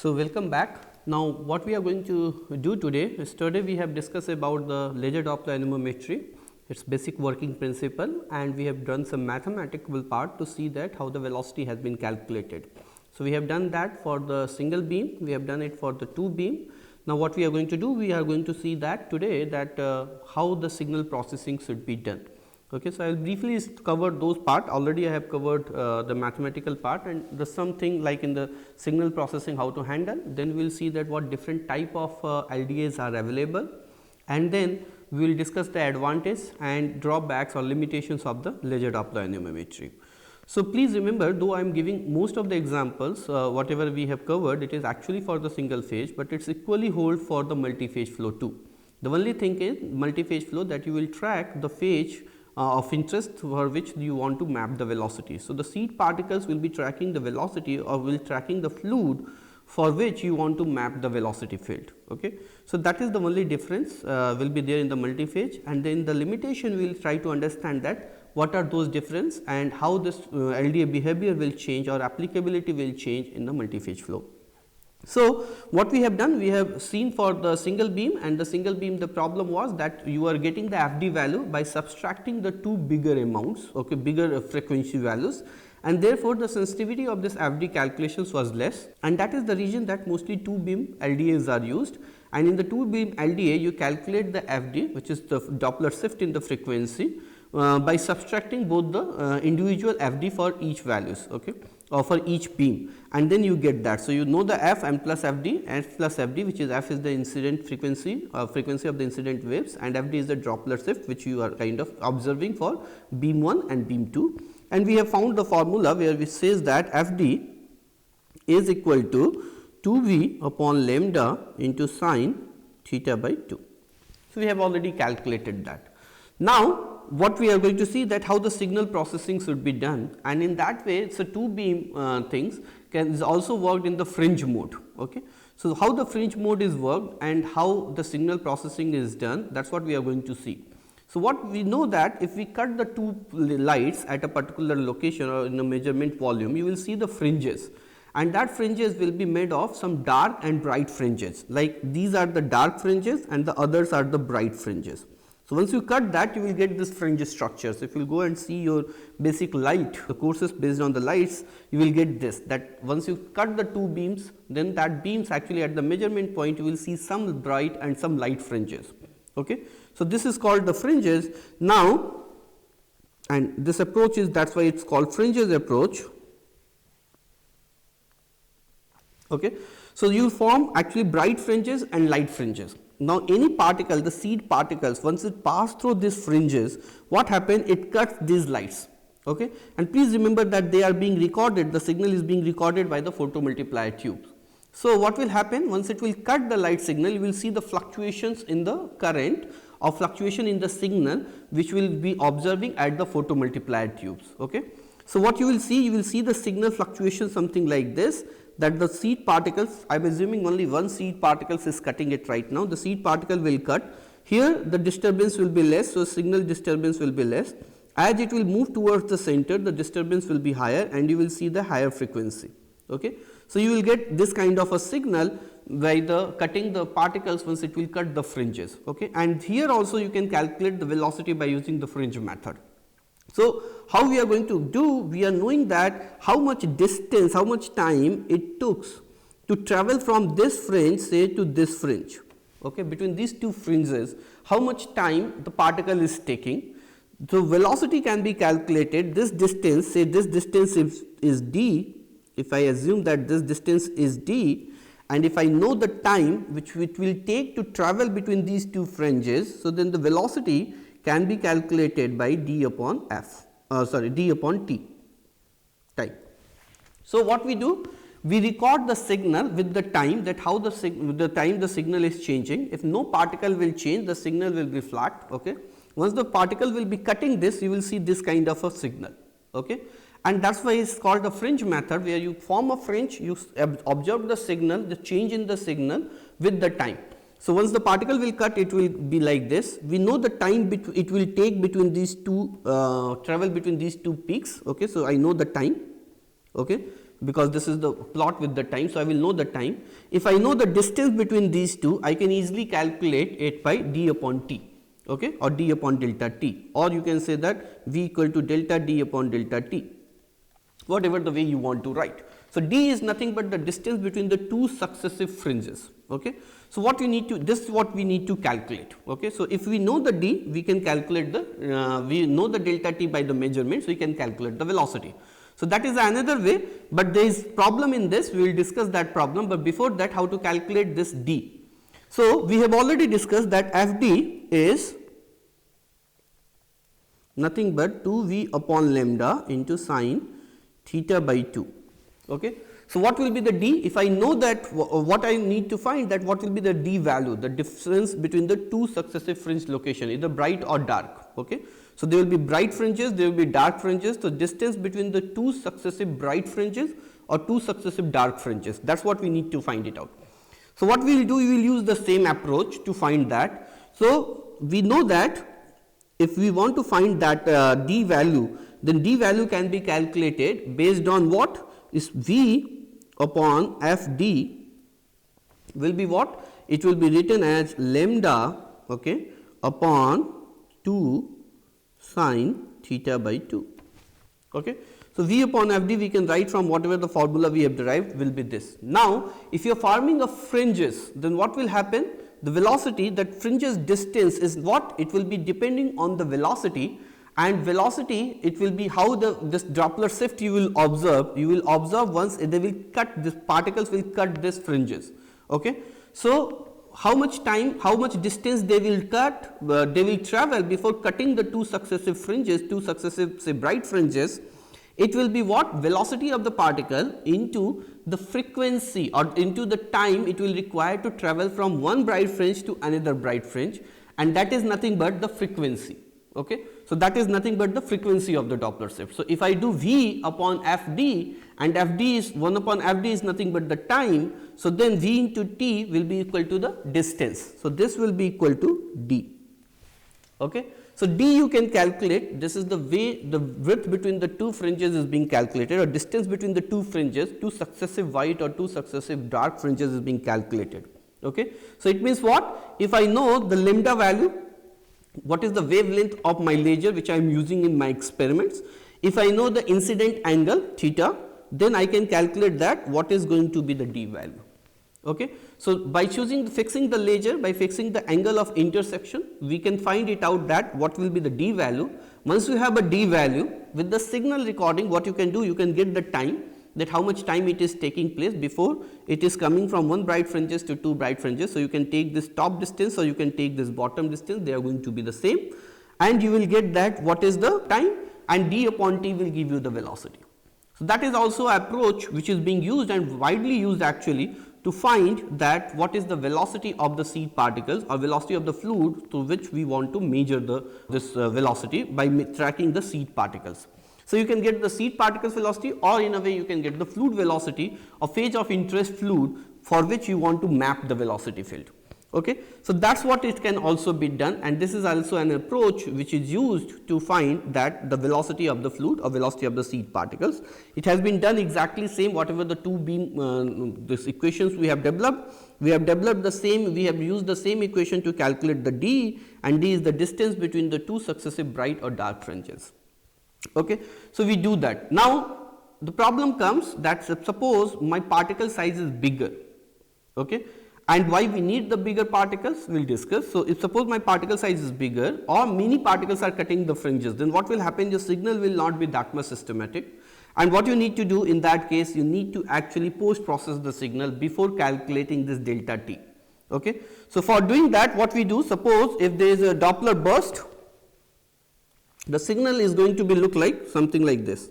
So, welcome back. Now, what we are going to do today we have discussed about the laser Doppler anemometry, its basic working principle, and we have done some mathematical part to see that how the velocity has been calculated. So, we have done that for the single beam, we have done it for the two beam. Now, what we are going to do, we are going to see that today that how the signal processing should be done. Okay, so I will briefly cover those part. Already I have covered the mathematical part, and the something like in the signal processing how to handle. Then we will see that what different type of LDAs are available, and then we will discuss the advantage and drawbacks or limitations of the laser Doppler anemometry. So, please remember, though I am giving most of the examples whatever we have covered, it is actually for the single phase, but it is equally hold for the multi-phase flow too. The only thing is multi-phase flow that you will track the phase of interest for which you want to map the velocity. So, the seed particles will be tracking the velocity or will tracking the fluid for which you want to map the velocity field. Okay. So, that is the only difference will be there in the multi-phase, and then the limitation we will try to understand that what are those difference and how this LDA behavior will change or applicability will change in the multi-phase flow. So, what we have done, we have seen for the single beam, and the single beam the problem was that you are getting the FD value by subtracting the two bigger amounts, okay, bigger frequency values, and therefore, the sensitivity of this FD calculations was less, and that is the reason that mostly two beam LDAs are used, and in the two beam LDA you calculate the FD, which is the Doppler shift in the frequency by subtracting both the individual FD for each values, okay, or for each beam, and then you get that. So, you know the F and plus FD, F plus FD, which is F is the incident frequency frequency of the incident waves, and FD is the Doppler shift which you are kind of observing for beam 1 and beam 2, and we have found the formula where which says that FD is equal to 2V upon lambda into sine theta by 2. So, we have already calculated that. Now, what we are going to see that how the signal processing should be done, and in that way it's a two beam things is also worked in the fringe mode. Okay. So, how the fringe mode is worked and how the signal processing is done, that is what we are going to see. So, what we know that if we cut the two lights at a particular location or in a measurement volume, you will see the fringes, and that fringes will be made of some dark and bright fringes, like these are the dark fringes and the others are the bright fringes. So, once you cut that, you will get this fringe structures. If you go and see your basic light, the courses based on the lights, you will get this, that once you cut the two beams, then that beams actually at the measurement point you will see some bright and some light fringes. Okay. So, this is called the fringes now, and this approach is, that is why it is called fringes approach. Okay. So, you form actually bright fringes and light fringes. Now, any particle, the seed particles, once it pass through these fringes, what happens? It cuts these lights. Okay. And please remember that they are being recorded, the signal is being recorded by the photomultiplier tubes. So, what will happen? Once it will cut the light signal, you will see the fluctuations in the current or fluctuation in the signal which will be observing at the photomultiplier tubes. Okay. So, what you will see the signal fluctuation something like this, that the seed particles, I am assuming only one seed particles is cutting it right now, the seed particle will cut, here the disturbance will be less, so signal disturbance will be less. As it will move towards the center, the disturbance will be higher and you will see the higher frequency. Okay. So, you will get this kind of a signal by the cutting the particles once it will cut the fringes. Okay. And here also you can calculate the velocity by using the fringe method. So, how we are going to do? We are knowing that how much distance, how much time it took to travel from this fringe say to this fringe, okay, between these two fringes, how much time the particle is taking. So, velocity can be calculated, this distance, say this distance is d, if I assume that this distance is d, and if I know the time which it will take to travel between these two fringes, so then the velocity can be calculated by d upon f, d upon t time. So, what we do? We record the signal with the time, that how the time the signal is changing. If no particle will change, the signal will be flat. Okay. Once the particle will be cutting this, you will see this kind of a signal. Okay. And that is why it is called the fringe method, where you form a fringe, you observe the signal, the change in the signal with the time. So, once the particle will cut, it will be like this. We know the time it will take between these two travel between these two peaks. Okay. So, I know the time. Okay. because this is the plot with the time. So, I will know the time. If I know the distance between these two, I can easily calculate it by d upon t, okay, or d upon delta t, or you can say that v equal to delta d upon delta t, whatever the way you want to write. So, d is nothing but the distance between the two successive fringes. Okay. So, what we need to, this is what we need to calculate. Okay. So, if we know the d, we can calculate the, we know the delta t by the measurement, so we can calculate the velocity. So, that is another way, but there is problem in this, we will discuss that problem, but before that how to calculate this d. So, we have already discussed that f d is nothing but 2 v upon lambda into sine theta by 2. Okay. So, what will be the d? If I know that, what I need to find that what will be the d value, the difference between the two successive fringe location, either bright or dark. Okay. So, there will be bright fringes, there will be dark fringes. So, distance between the two successive bright fringes or two successive dark fringes, that is what we need to find it out. So, what we will do, we will use the same approach to find that. So, we know that if we want to find that d value, then d value can be calculated based on what is v upon f d will be what? It will be written as lambda, okay, upon 2 sine theta by 2. Okay. So, v upon f d we can write from whatever the formula we have derived will be this. Now, if you are forming a fringes, then what will happen? The velocity, that fringes distance is what? It will be depending on the velocity, and velocity it will be how the this Doppler shift you will observe once they will cut, this particles will cut this fringes. Okay. So, how much time, how much distance they will cut, they will travel before cutting the two successive fringes, two successive say bright fringes, it will be what? Velocity of the particle into the frequency or into the time it will require to travel from one bright fringe to another bright fringe, and that is nothing but the frequency. Okay. So, that is nothing but the frequency of the Doppler shift. So, if I do v upon f d, and f d is 1 upon f d is nothing but the time. So, then v into t will be equal to the distance. So, this will be equal to d. Okay. So, d you can calculate, this is the way the width between the two fringes is being calculated, or distance between the two fringes, two successive white or two successive dark fringes is being calculated. Okay. So, it means what? If I know the lambda value, what is the wavelength of my laser which I am using in my experiments, if I know the incident angle theta, then I can calculate that what is going to be the d value. Okay. So, by fixing the laser, by fixing the angle of intersection, we can find it out that what will be the d value. Once you have a d value, with the signal recording, what you can do, you can get the time, that how much time it is taking place before it is coming from one bright fringes to two bright fringes. So, you can take this top distance or you can take this bottom distance, they are going to be the same, and you will get that what is the time, and d upon t will give you the velocity. So, that is also an approach which is being used and widely used actually to find that what is the velocity of the seed particles or velocity of the fluid through which we want to measure this velocity by tracking the seed particles. So, you can get the seed particles velocity, or in a way you can get the fluid velocity or phase of interest fluid for which you want to map the velocity field. Okay. So, that is what it can also be done, and this is also an approach which is used to find that the velocity of the fluid or velocity of the seed particles. It has been done exactly same whatever the two beam this equations we have developed. We have developed the same, we have used the same equation to calculate the d, and d is the distance between the two successive bright or dark fringes. Okay. So, we do that. Now, the problem comes that suppose my particle size is bigger. Okay. And why we need the bigger particles we will discuss. So, if suppose my particle size is bigger or many particles are cutting the fringes, then what will happen? Your signal will not be that much systematic, and what you need to do in that case, you need to actually post process the signal before calculating this delta t. Okay. So, for doing that, what we do, suppose if there is a Doppler burst, the signal is going to be look like something like this.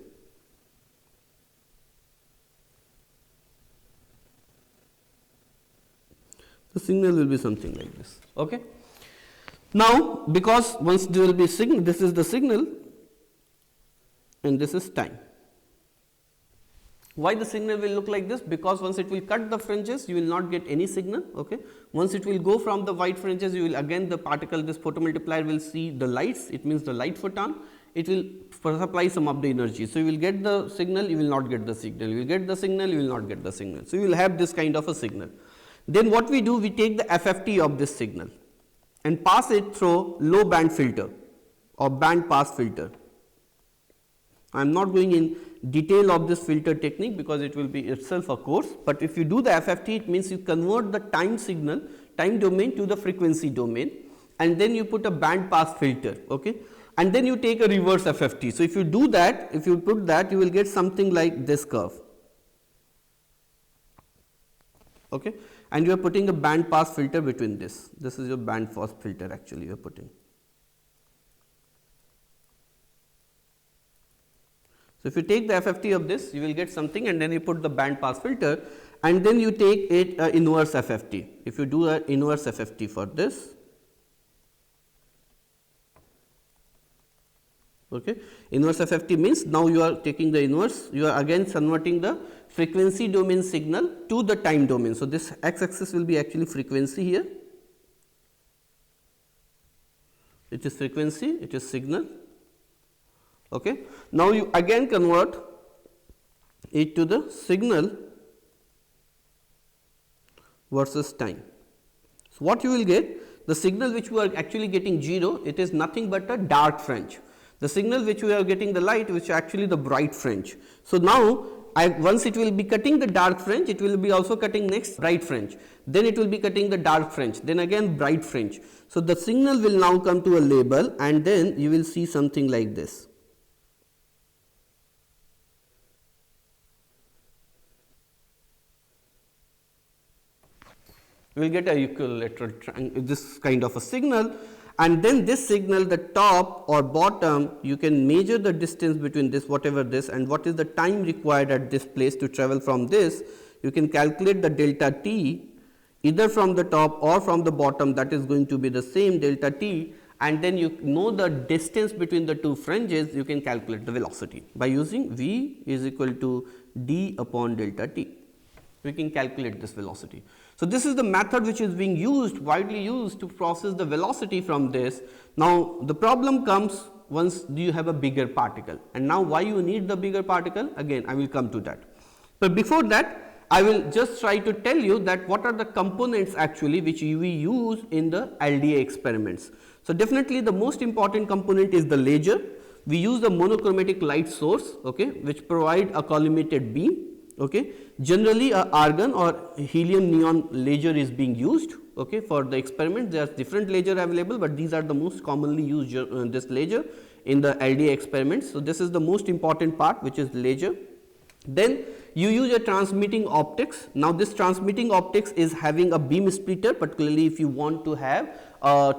The signal will be something like this. Okay. Now, because once there will be signal, this is the signal and this is time. Why the signal will look like this? Because once it will cut the fringes, you will not get any signal. Okay. Once it will go from the white fringes, you will again the particle, this photomultiplier will see the lights, it means the light photon, it will supply some of the energy. So, you will get the signal, you will not get the signal, you will get the signal, you will not get the signal. So, you will have this kind of a signal. Then what we do, we take the FFT of this signal and pass it through low band filter or band pass filter. I am not going in detail of this filter technique because it will be itself a course, but if you do the FFT, it means you convert the time signal, time domain to the frequency domain, and then you put a band pass filter, okay, and then you take a reverse FFT. So, if you do that, if you put that, you will get something like this curve, okay, and you are putting a band pass filter between this. This is your band pass filter actually you are putting. So, if you take the FFT of this, you will get something, and then you put the band pass filter, and then you take it inverse FFT. If you do a inverse FFT for this, okay, inverse FFT means now you are taking the inverse, you are again converting the frequency domain signal to the time domain. So, this x axis will be actually frequency here, it is frequency, it is signal. Okay. Now, you again convert it to the signal versus time. So, what you will get, the signal which we are actually getting 0, it is nothing but a dark fringe. The signal which we are getting the light, which is actually the bright fringe. So, now once it will be cutting the dark fringe, it will be also cutting next bright fringe, then it will be cutting the dark fringe, then again bright fringe. So, the signal will now come to a label, and then you will see something like this. We will get a equilateral triangle, this kind of a signal, and then this signal, the top or bottom, you can measure the distance between this, whatever this, and what is the time required at this place to travel from this. You can calculate the delta t either from the top or from the bottom, that is going to be the same delta t, and then you know the distance between the two fringes, you can calculate the velocity by using v is equal to d upon delta t. We can calculate this velocity. So, this is the method which is being used, widely used to process the velocity from this. Now, the problem comes once you have a bigger particle, and now why you need the bigger particle, again I will come to that. But before that, I will just try to tell you that what are the components actually which we use in the LDA experiments. So, definitely the most important component is the laser. We use the monochromatic light source, okay, which provide a collimated beam. Okay. Generally, a argon or helium neon laser is being used, okay, for the experiment. There are different laser available, but these are the most commonly used this laser in the LDA experiments. So, this is the most important part, which is laser. Then you use a transmitting optics. Now, this transmitting optics is having a beam splitter, particularly if you want to have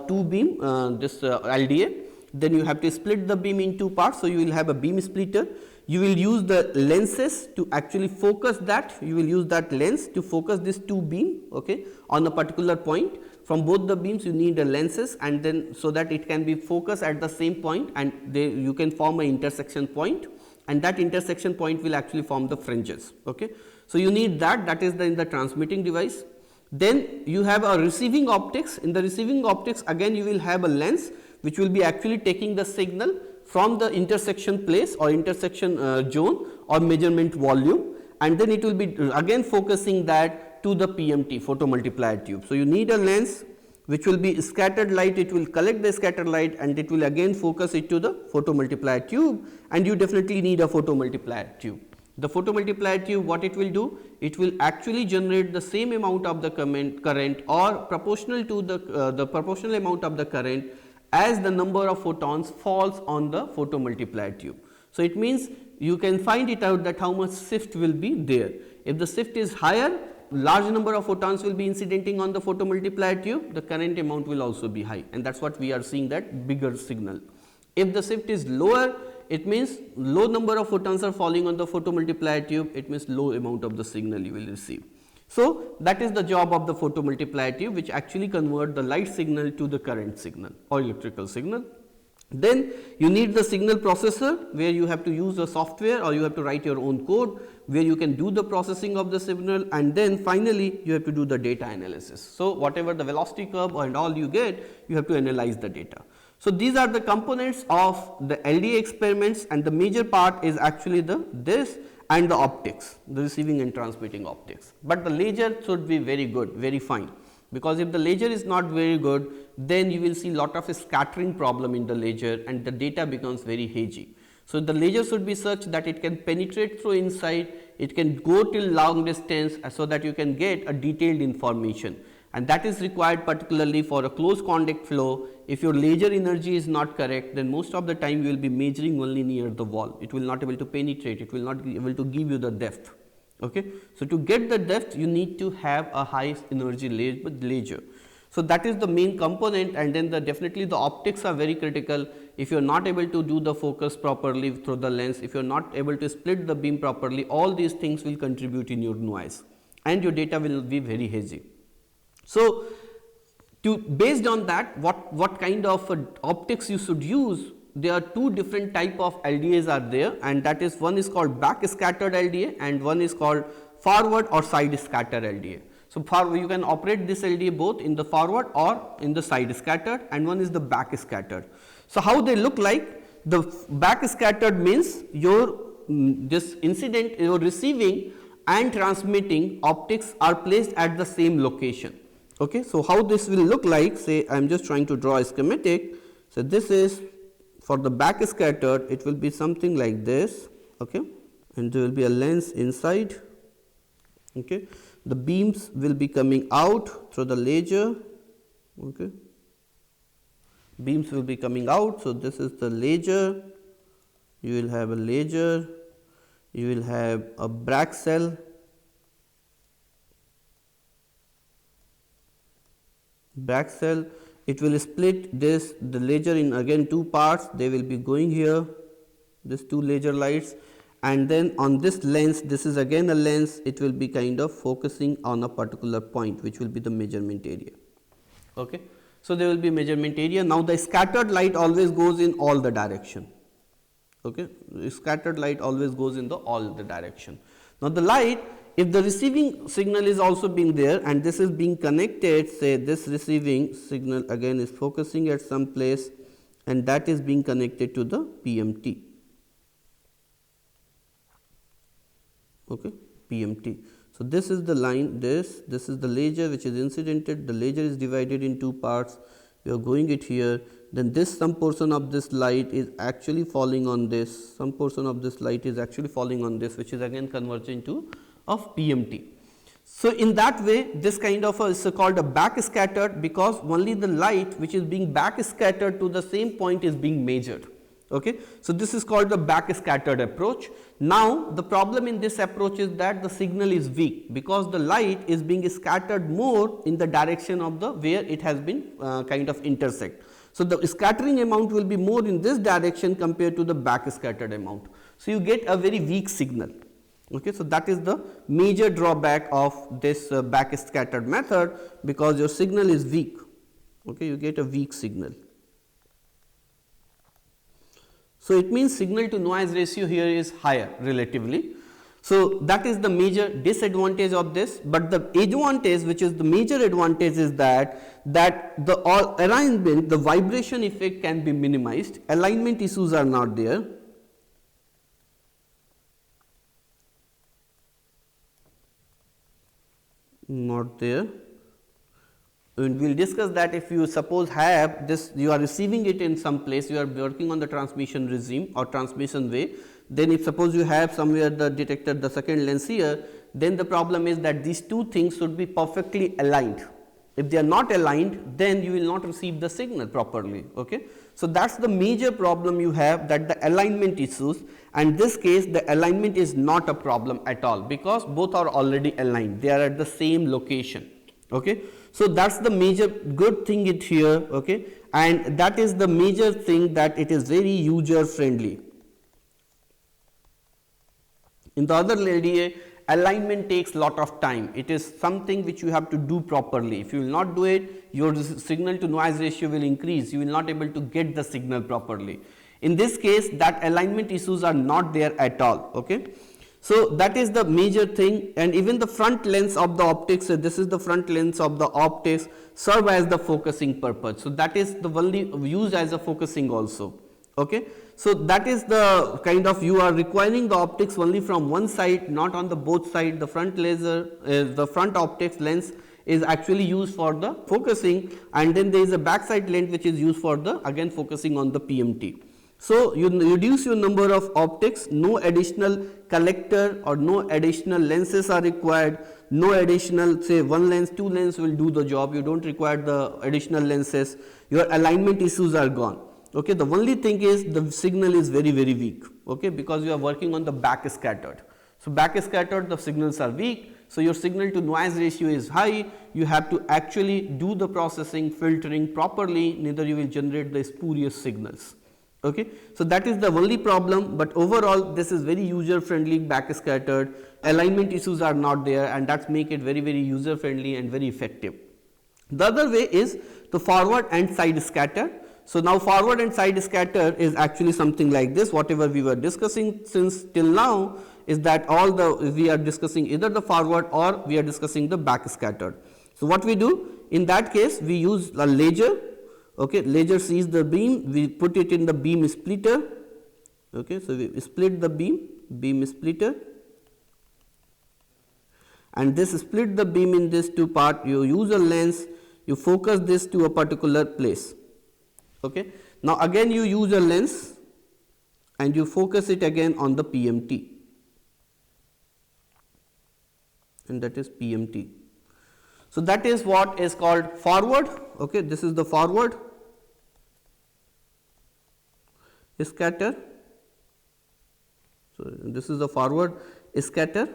two beam LDA, then you have to split the beam in two parts. So, you will have a beam splitter. You will use the lenses to actually focus that, you will use that lens to focus this two beam, okay, on a particular point. From both the beams you need the lenses, and then so that it can be focused at the same point, and you can form an intersection point, and that intersection point will actually form the fringes. Okay. So, you need that is in the transmitting device. Then you have a receiving optics. In the receiving optics, again you will have a lens which will be actually taking the signal from the intersection place or intersection zone or measurement volume, and then it will be again focusing that to the PMT, photomultiplier tube. So, you need a lens which will be scattered light, it will collect the scattered light and it will again focus it to the photomultiplier tube, and you definitely need a photomultiplier tube. The photomultiplier tube, what it will do? It will actually generate the same amount of the current or proportional to the proportional amount of the current as the number of photons falls on the photomultiplier tube. So, it means you can find it out that how much shift will be there. If the shift is higher, large number of photons will be incidenting on the photomultiplier tube, the current amount will also be high, and that is what we are seeing, that bigger signal. If the shift is lower, it means low number of photons are falling on the photomultiplier tube, it means low amount of the signal you will receive. So, that is the job of the photomultiplier tube, which actually convert the light signal to the current signal or electrical signal. Then you need the signal processor, where you have to use the software or you have to write your own code where you can do the processing of the signal, and then finally you have to do the data analysis. So, whatever the velocity curve and all you get, you have to analyze the data. So, these are the components of the LDA experiments, and the major part is actually this and the optics, the receiving and transmitting optics, but the laser should be very good, very fine, because if the laser is not very good, then you will see lot of scattering problem in the laser and the data becomes very hazy. So, the laser should be such that it can penetrate through inside, it can go till long distance, so that you can get a detailed information, and that is required particularly for a close contact flow. If your laser energy is not correct, then most of the time you will be measuring only near the wall, it will not able to penetrate, it will not be able to give you the depth. Okay. So, to get the depth you need to have a high energy laser. So, that is the main component, and then definitely the optics are very critical. If you are not able to do the focus properly through the lens, if you are not able to split the beam properly, all these things will contribute in your noise and your data will be very hazy. So, based on that, what kind of optics you should use, there are two different type of LDAs are there, and that is, one is called backscattered LDA and one is called forward or side scatter LDA. So, you can operate this LDA both in the forward or in the side scattered, and one is the backscattered. So, how they look like? The backscattered means your this incident, your receiving and transmitting optics are placed at the same location. Okay. So, how this will look like? Say I am just trying to draw a schematic. So, this is for the backscattered, it will be something like this. Okay. And there will be a lens inside. Okay. The beams will be coming out through the laser. Okay. Beams will be coming out. So, this is the laser, you will have a laser, you will have a Bragg cell, it will split this the laser in again two parts, they will be going here, this two laser lights, and then on this lens, this is again a lens, it will be kind of focusing on a particular point, which will be the measurement area. Okay. So, there will be measurement area. Now, the scattered light always goes in all the direction. Okay. The scattered light always goes in all the direction. Now, the light, if the receiving signal is also being there and this is being connected, say this receiving signal again is focusing at some place and that is being connected to the PMT. Okay, PMT. So, this is the line, this is the laser which is incidented, the laser is divided in two parts, you are going it here, then this some portion of this light is actually falling on this, some portion of this light is actually falling on this, which is again converging to of PMT. So, in that way this kind of is called a backscattered, because only the light which is being backscattered to the same point is being measured. Okay. So, this is called the backscattered approach. Now, the problem in this approach is that the signal is weak, because the light is being scattered more in the direction of the where it has been kind of intersect. So, the scattering amount will be more in this direction compared to the backscattered amount. So, you get a very weak signal. Okay. So, that is the major drawback of this backscattered method, because your signal is weak. Okay. You get a weak signal. So, it means signal to noise ratio here is higher relatively. So, that is the major disadvantage of this, but the advantage, which is the major advantage, is that the alignment, the vibration effect can be minimized, alignment issues are not there. And we will discuss that if you suppose have this, you are receiving it in some place, you are working on the transmission regime or transmission way, then if suppose you have somewhere the detector, the second lens here, then the problem is that these two things should be perfectly aligned. If they are not aligned, then you will not receive the signal properly. Okay. So, that is the major problem you have, that the alignment issues, and this case the alignment is not a problem at all, because both are already aligned, they are at the same location. Okay. So, that is the major good thing it here, okay, and that is the major thing, that it is very user friendly. In the other LDA, alignment takes lot of time. It is something which you have to do properly. If you will not do it, your signal to noise ratio will increase, you will not able to get the signal properly. In this case, that alignment issues are not there at all. Okay. So that is the major thing, and even the front lens of the optics, so this is the front lens of the optics, serve as the focusing purpose. So that is the only used as a focusing also. Okay. So that is the kind of, you are requiring the optics only from one side, not on the both side. The front laser, the front optics lens is actually used for the focusing, and then there is a backside lens which is used for the again focusing on the PMT. So you reduce your number of optics, no additional collector or no additional lenses are required, no additional, say, one lens, two lenses will do the job, you don't require the additional lenses, your alignment issues are gone. Okay. The only thing is the signal is very weak, okay, because you are working on the backscattered. So backscattered, the signals are weak, so your signal to noise ratio is high, you have to actually do the processing, filtering properly, neither you will generate the spurious signals. Okay. So that is the only problem, but overall this is very user friendly, backscattered, alignment issues are not there, and that's make it very user friendly and very effective. The other way is the forward and side scatter. So now forward and side scatter is actually something like this. Whatever we were discussing since till now is that all the, we are discussing either the forward or we are discussing the backscattered. So what we do in that case, we use a laser. Okay, laser sees the beam, we put it in the beam splitter. Okay, so we split the beam splitter, and this split the beam in this two part. You use a lens, you focus this to a particular place. Okay. Now again you use a lens and you focus it again on the PMT, and that is PMT. So that is what is called forward. Okay, this is the forward scatter. So this is the forward scatter.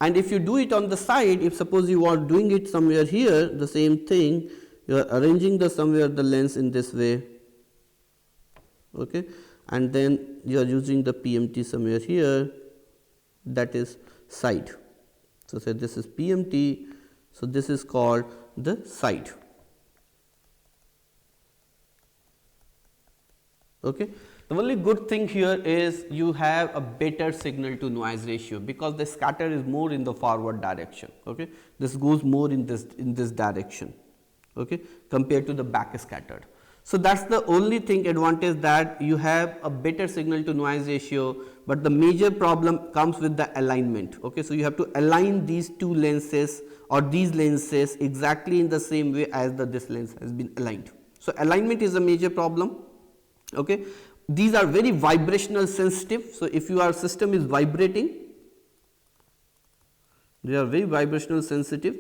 And if you do it on the side, if suppose you are doing it somewhere here, the same thing, you are arranging the somewhere the lens in this way. Okay, and then you are using the PMT somewhere here, that is side. So say this is PMT, so this is called the side. Okay. The only good thing here is you have a better signal to noise ratio, because the scatter is more in the forward direction. Okay. This goes more in this direction, okay, compared to the backscattered. So that's the only thing advantage, that you have a better signal to noise ratio, but the major problem comes with the alignment. Okay. So you have to align these two lenses or these lenses exactly in the same way as this lens has been aligned. So alignment is a major problem. Okay. These are very vibrational sensitive. So if your system is vibrating, they are very vibrational sensitive.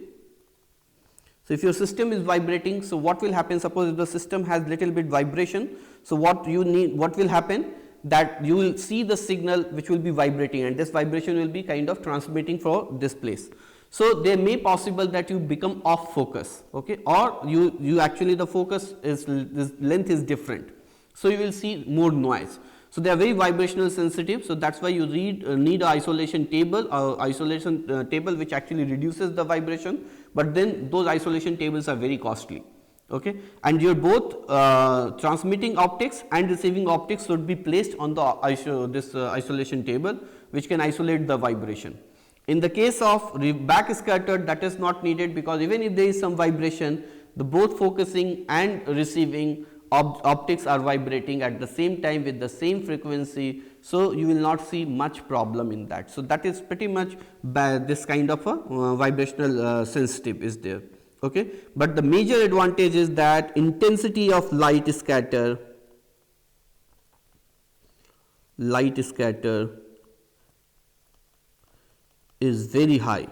So if your system is vibrating, so what will happen? Suppose if the system has little bit vibration, so what will happen, that you will see the signal which will be vibrating, and this vibration will be kind of transmitting for this place. So there may possible that you become off focus, okay, or you actually the focus is, this length is different. So you will see more noise. So they are very vibrational sensitive. So that's why you need an isolation table, table which actually reduces the vibration. But then those isolation tables are very costly. Okay, and your both transmitting optics and receiving optics should be placed on the isolation table, which can isolate the vibration. In the case of backscattered, that is not needed, because even if there is some vibration, the both focusing and receiving optics are vibrating at the same time with the same frequency. So you will not see much problem in that. So that is pretty much this kind of a vibrational sensitive is there. Okay, but the major advantage is that intensity of light scatter is very high.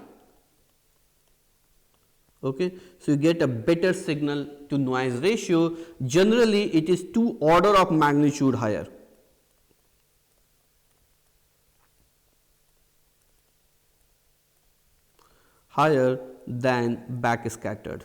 Okay, so you get a better signal to noise ratio. Generally it is 2 order of magnitude higher. Than backscattered.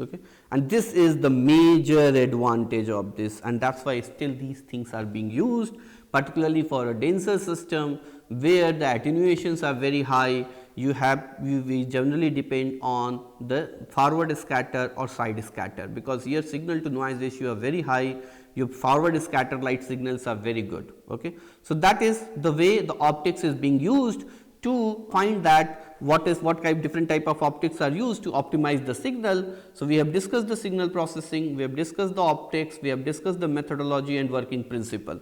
Okay, And this is the major advantage of this, and that's why still these things are being used, particularly for a denser system where the attenuations are very high. We generally depend on the forward scatter or side scatter, because here signal to noise ratio are very high, your forward scatter light signals are very good. Okay. So, that is the way the optics is being used to find that what different type of optics are used to optimize the signal. So, we have discussed the signal processing, we have discussed the optics, we have discussed the methodology and working principle.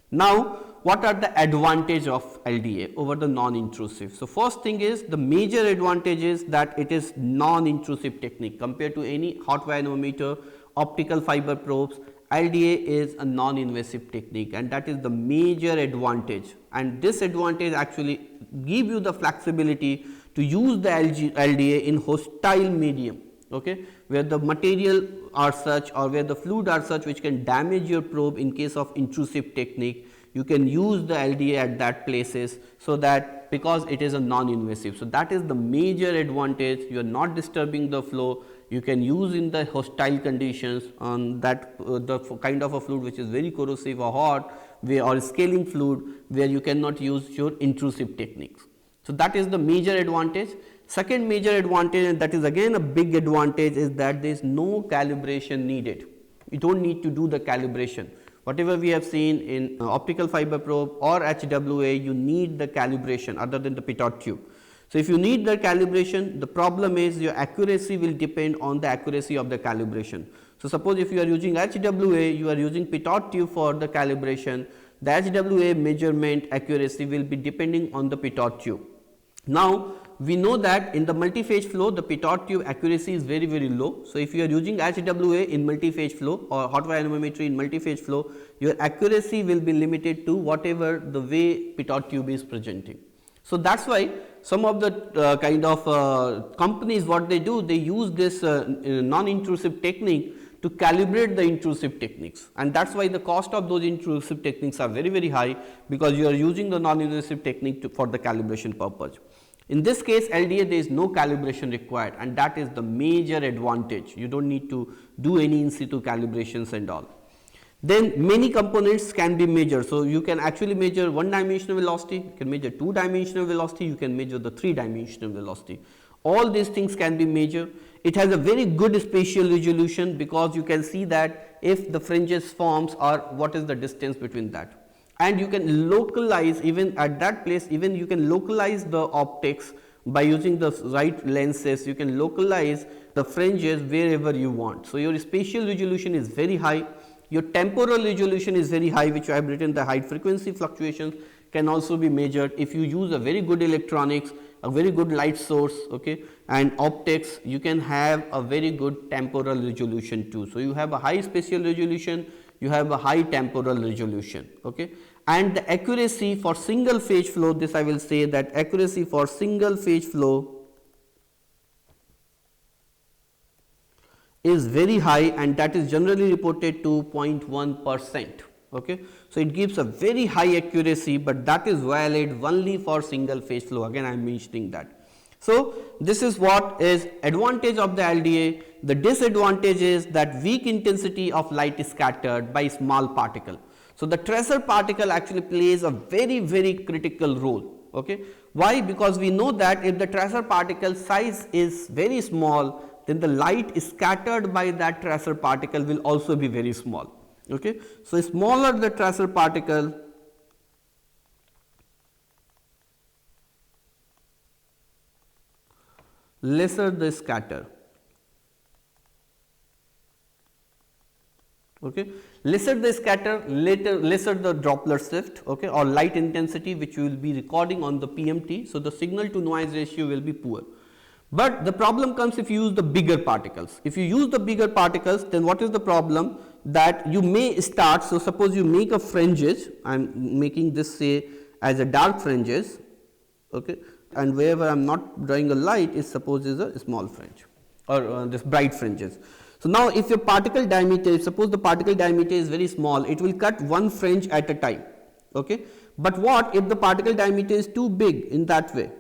Now, what are the advantage of LDA over the non-intrusive? So, first thing is the major advantage is that it is non-intrusive technique compared to any hot wire anemometer, optical fiber probes. LDA is a non-invasive technique, and that is the major advantage, and this advantage actually give you the flexibility to use the LDA in hostile medium, okay, where the material are such or where the fluid are such which can damage your probe. In case of intrusive technique, you can use the LDA at that places, so that because it is a non-invasive. So, that is the major advantage. You are not disturbing the flow, you can use in the hostile conditions on that the kind of a fluid which is very corrosive or hot or scaling fluid, where you cannot use your intrusive techniques. So, that is the major advantage. Second major advantage, and that is again a big advantage, is that there is no calibration needed. You do not need to do the calibration. Whatever we have seen in optical fiber probe or HWA, you need the calibration other than the pitot tube. So, if you need the calibration, the problem is your accuracy will depend on the accuracy of the calibration. So, suppose if you are using HWA, you are using pitot tube for the calibration, the HWA measurement accuracy will be depending on the pitot tube. Now, we know that in the multi-phase flow, the pitot tube accuracy is very low. So, if you are using HWA in multi-phase flow or hot wire anemometry in multi-phase flow, your accuracy will be limited to whatever the way pitot tube is presenting. So, that is why some of the kind of companies, what they do, they use this non-intrusive technique to calibrate the intrusive techniques, and that is why the cost of those intrusive techniques are very high, because you are using the non-intrusive technique for the calibration purpose. In this case, LDA, there is no calibration required, and that is the major advantage. You do not need to do any in situ calibrations and all. Then many components can be measured. So, you can actually measure one dimensional velocity, you can measure two dimensional velocity, you can measure the three dimensional velocity. All these things can be measured. It has a very good spatial resolution, because you can see that if the fringes forms or what is the distance between that. And you can localize even at that place, even you can localize the optics by using the right lenses. You can localize the fringes wherever you want. So, your spatial resolution is very high, your temporal resolution is very high, which I have written the high frequency fluctuations can also be measured. If you use a very good electronics, a very good light source, okay, and optics, you can have a very good temporal resolution too. So, you have a high spatial resolution, you have a high temporal resolution, okay. And the accuracy for single phase flow, this I will say that accuracy for single phase flow is very high, and that is generally reported to 0.1%. Okay. So, it gives a very high accuracy, but that is valid only for single phase flow, again I am mentioning that. So, this is what is advantage of the LDA. The disadvantage is that weak intensity of light is scattered by small particle. So, the tracer particle actually plays a very critical role. Okay. Why? Because we know that if the tracer particle size is very small, then the light scattered by that tracer particle will also be very small. Okay. So, smaller the tracer particle, lesser the scatter. Okay. Lesser the scatter, lesser the Doppler shift, okay, or light intensity, which you will be recording on the PMT. So, the signal to noise ratio will be poor. But the problem comes if you use the bigger particles. If you use the bigger particles, then what is the problem? That you may start, so suppose you make a fringes, I am making this say as a dark fringes, okay, and wherever I am not drawing a light is suppose is a small fringe or this bright fringes. So, now if your particle diameter, suppose the particle diameter is very small, it will cut one fringe at a time, okay. But what if the particle diameter is too big in that way?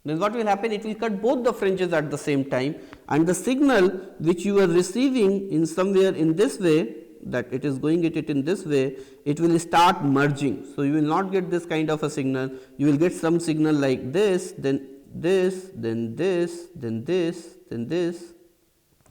then what will happen? It will cut both the fringes at the same time, and the signal which you are receiving in somewhere in this way, that it is going it in this way, it will start merging. So, you will not get this kind of a signal, you will get some signal like this, then this, then this, then this, then this,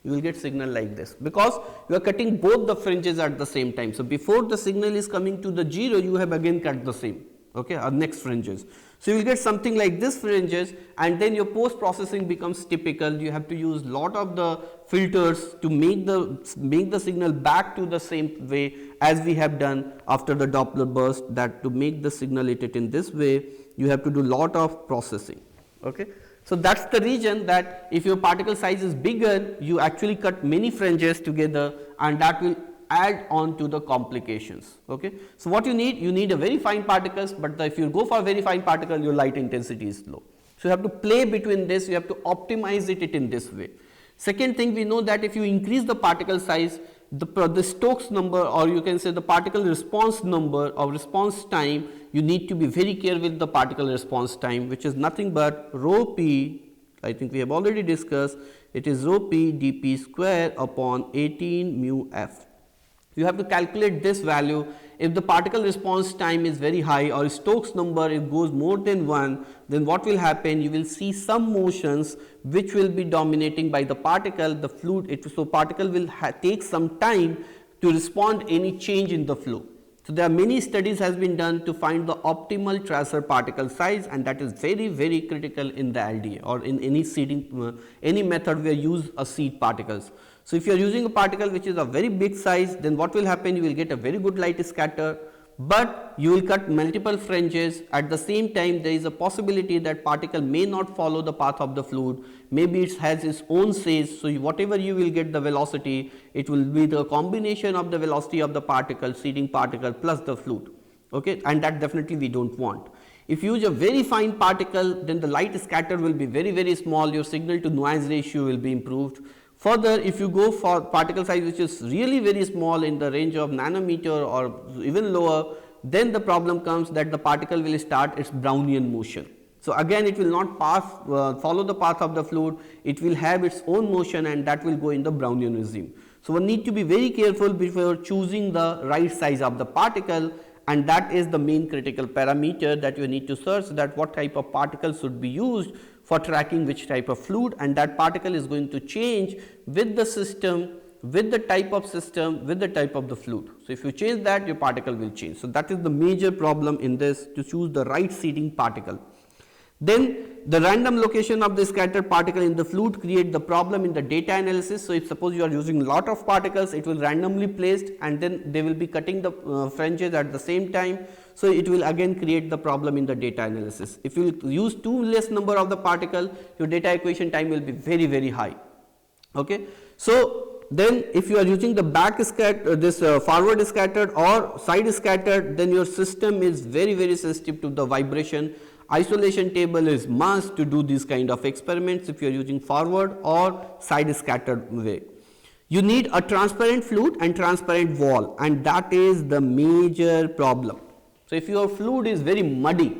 you will get signal like this, because you are cutting both the fringes at the same time. So, before the signal is coming to the 0, you have again cut the same, okay, or next fringes. So, you will get something like this fringes, and then your post processing becomes typical. You have to use lot of the filters to make the signal back to the same way as we have done after the Doppler burst, that to make the signal it in this way, you have to do lot of processing. Okay. So, that is the reason that if your particle size is bigger, you actually cut many fringes together, and that will add on to the complications. Okay. So, what you need a very fine particles, but if you go for very fine particle, your light intensity is low. So, you have to play between this, you have to optimize it in this way. Second thing, we know that if you increase the particle size, the Stokes number, or you can say the particle response number or response time, you need to be very careful with the particle response time, which is nothing but rho p, I think we have already discussed, it is rho p dp square upon 18 mu f. You have to calculate this value. If the particle response time is very high, or Stokes number it goes more than 1, then what will happen? You will see some motions which will be dominating by the particle, the fluid. So, particle will take some time to respond any change in the flow. So, there are many studies has been done to find the optimal tracer particle size, and that is very critical in the LDA or in any seeding any method where you use a seed particles. So, if you are using a particle which is a very big size, then what will happen? You will get a very good light scatter, but you will cut multiple fringes. At the same time, there is a possibility that particle may not follow the path of the fluid, maybe it has its own phase. So, whatever you will get the velocity, it will be the combination of the velocity of the particle, seeding particle plus the fluid, okay, and that definitely we do not want. If you use a very fine particle, then the light scatter will be very small, your signal to noise ratio will be improved. Further, if you go for particle size which is really very small in the range of nanometer or even lower, then the problem comes that the particle will start its Brownian motion. So, again it will not follow the path of the fluid, it will have its own motion, and that will go in the Brownian regime. So, one need to be very careful before choosing the right size of the particle, and that is the main critical parameter that you need to search, that what type of particle should be used for tracking which type of fluid, and that particle is going to change with the system, with the type of system, with the type of the fluid. So, if you change that, your particle will change. So, that is the major problem in this, to choose the right seeding particle. Then the random location of the scattered particle in the fluid create the problem in the data analysis. So, if suppose you are using lot of particles, it will randomly placed, and then they will be cutting the fringes at the same time. So, it will again create the problem in the data analysis. If you use too less number of the particle, your data equation time will be very high. Okay. So, then if you are using the forward scattered or side scattered, then your system is very sensitive to the vibration. Isolation table is must to do these kind of experiments if you are using forward or side scattered way. You need a transparent fluid and transparent wall, and that is the major problem. So, if your fluid is very muddy,